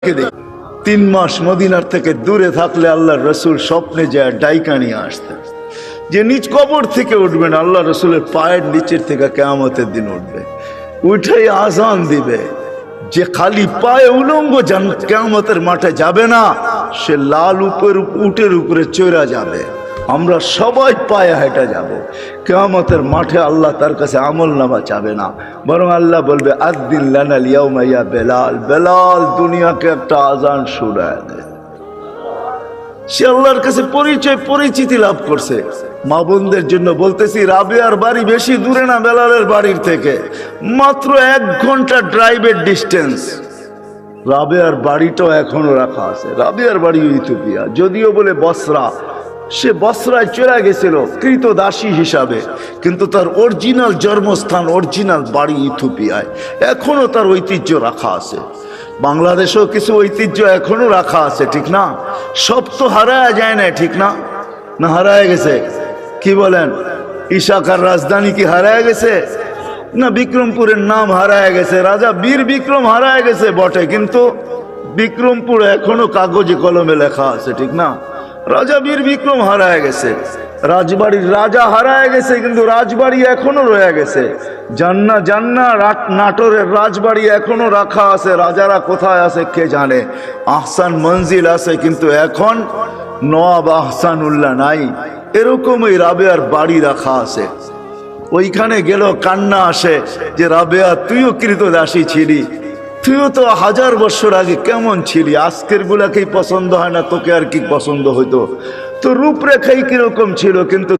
3 মাস মদিনার থেকে দূরে থাকলে আল্লাহর রসুল স্বপ্নে যায় ডাইকা নিয়ে আসতেন যে নিজ কবর থেকে উঠবেন, আল্লাহ রসুলের পায়ের নিচের থেকে কিয়ামতের দিন উঠবে, উঠেই আজান দিবে। যে খালি পায়ে উলঙ্গ কিয়ামতের মাঠে যাবে না, সে লাল উটের উপরে চড়া যাবে। আমরা সবাই পায়ে হেঁটে যাব কিয়ামতের মাঠে। আল্লাহ তার কাছে আমল নামা চাবে না, বরং আল্লাহ বলবে আদ্দিন লানাল ইয়াউমা ইয়া বেলাল, বেলাল দুনিয়াকে একটা আজান শুনায় দে। সে আল্লাহর কাছে পরিচিতি লাভ করছে। মা বোনদের জন্য বলতেছি, রাবেয়ার বাড়ি বেশি দূরে না বেলালের বাড়ির থেকে, মাত্র 1 ঘন্টা ড্রাইভের ডিস্টেন্স। রাবেয়ার বাড়িটাও এখনো রাখা আছে। রাবেয়ার বাড়ি ইথিওপিয়া, যদিও বলে বসরা, সে বসরায় চলে গেছিল কৃতদাসী হিসাবে, কিন্তু তার অরিজিনাল জন্মস্থান, অরিজিনাল বাড়ি ইথিওপিয়ায়। এখনো তার ঐতিহ্য রাখা আছে। বাংলাদেশেও কিছু ঐতিহ্য এখনো রাখা আছে, ঠিক না? সব তো হারায় যায় না, ঠিক না? না হারায় গেছে? কি বলেন? ইশাকার রাজধানী কি হারায় গেছে? না, বিক্রমপুরের নাম হারায় গেছে। রাজা বীর বিক্রম হারায় গেছে বটে, কিন্তু বিক্রমপুর এখনো কাগজে কলমে লেখা আছে, ঠিক না? রাজা বীর বিক্রম হারায় গেছে, রাজবাড়ির রাজা হারায় গেছে, কিন্তু রাজবাড়ি এখনো রয়ে গেছে। জান্না নাটোরের রাজবাড়ি এখনো রাখা আছে। রাজারা কোথায় আছে কে জানে। আহসান মঞ্জিল আছে, কিন্তু এখন নওয়াব আহসানুল্লাহ নাই। এরকমই রাবেয়ার বাড়ি রাখা আছে। ওইখানে গেল কান্না আসে যে রাবেয়া, তুইও কৃতদাসী ছিলি, তুইও তো 1000 বছর আগে কেমন ছিলি। আজকের গুলাকেই পছন্দ হয় না, তোকে আর কি পছন্দ হইতো? তো রূপরেখাই কিরকম ছিল, কিন্তু